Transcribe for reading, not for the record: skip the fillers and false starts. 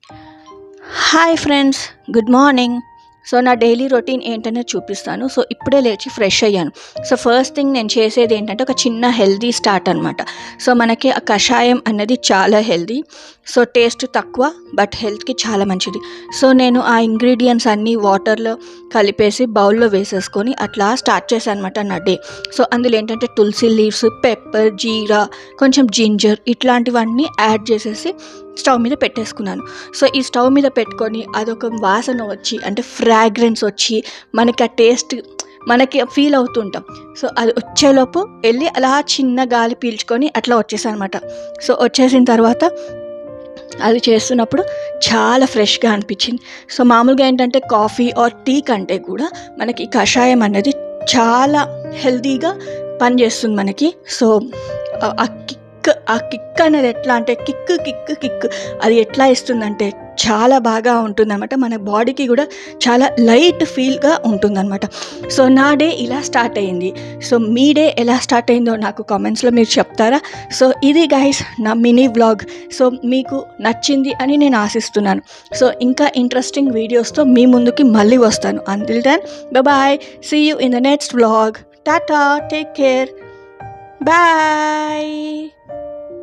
Hi friends, good morning. So నా daily routine ఏంటనేది చూపిస్తాను. సో ఇప్పుడే లేచి ఫ్రెష్ అయ్యాను. సో ఫస్ట్ థింగ్ నేను చేసేది ఏంటంటే ఒక చిన్న హెల్దీ స్టార్ట్ అనమాట. సో మనకి ఆ కషాయం అన్నది చాలా హెల్దీ. సో టేస్ట్ తక్కువ బట్ హెల్త్కి చాలా మంచిది. సో నేను ఆ ఇంగ్రీడియంట్స్ అన్నీ వాటర్లో కలిపేసి బౌల్లో వేసేసుకొని అట్లా స్టార్ట్ చేశాను అనమాట నా డే. సో అందులో ఏంటంటే తులసి లీవ్స్, పెప్పర్, జీరా, కొంచెం జింజర్ ఇట్లాంటివన్నీ యాడ్ చేసేసి స్టవ్ మీద పెట్టేసుకున్నాను. సో ఈ స్టవ్ మీద పెట్టుకొని అదొక వాసన వచ్చి అంటే ఫ్రాగ్రెన్స్ వచ్చి మనకి ఆ టేస్ట్ మనకి ఫీల్ అవుతుంటాం. సో అది వచ్చేలోపు వెళ్ళి అలా చిన్న గాలి పీల్చుకొని అట్లా వచ్చేసాను అనమాట. సో వచ్చేసిన తర్వాత అది చేస్తున్నప్పుడు చాలా ఫ్రెష్గా అనిపించింది. సో మామూలుగా ఏంటంటే కాఫీ ఆర్ టీ కంటే కూడా మనకి ఈ కషాయం అనేది చాలా హెల్తీగా పనిచేస్తుంది మనకి. సో ఆ కిక్ అనేది ఎట్లా అంటే కిక్ అది ఎట్లా ఇస్తుందంటే చాలా బాగా ఉంటుందన్నమాట. మన బాడీకి కూడా చాలా లైట్ ఫీల్గా ఉంటుందన్నమాట. సో నా డే ఇలా స్టార్ట్ అయ్యింది. సో మీ డే ఎలా స్టార్ట్ అయిందో నాకు కామెంట్స్లో మీరు చెప్తారా? సో ఇది గైస్ నా మినీ వ్లాగ్. సో మీకు నచ్చింది అని నేను ఆశిస్తున్నాను. సో ఇంకా ఇంట్రెస్టింగ్ వీడియోస్తో మీ ముందుకి మళ్ళీ వస్తాను. Until then bye, see you in the next vlog. టాటా, టేక్ కేర్, బాయ్.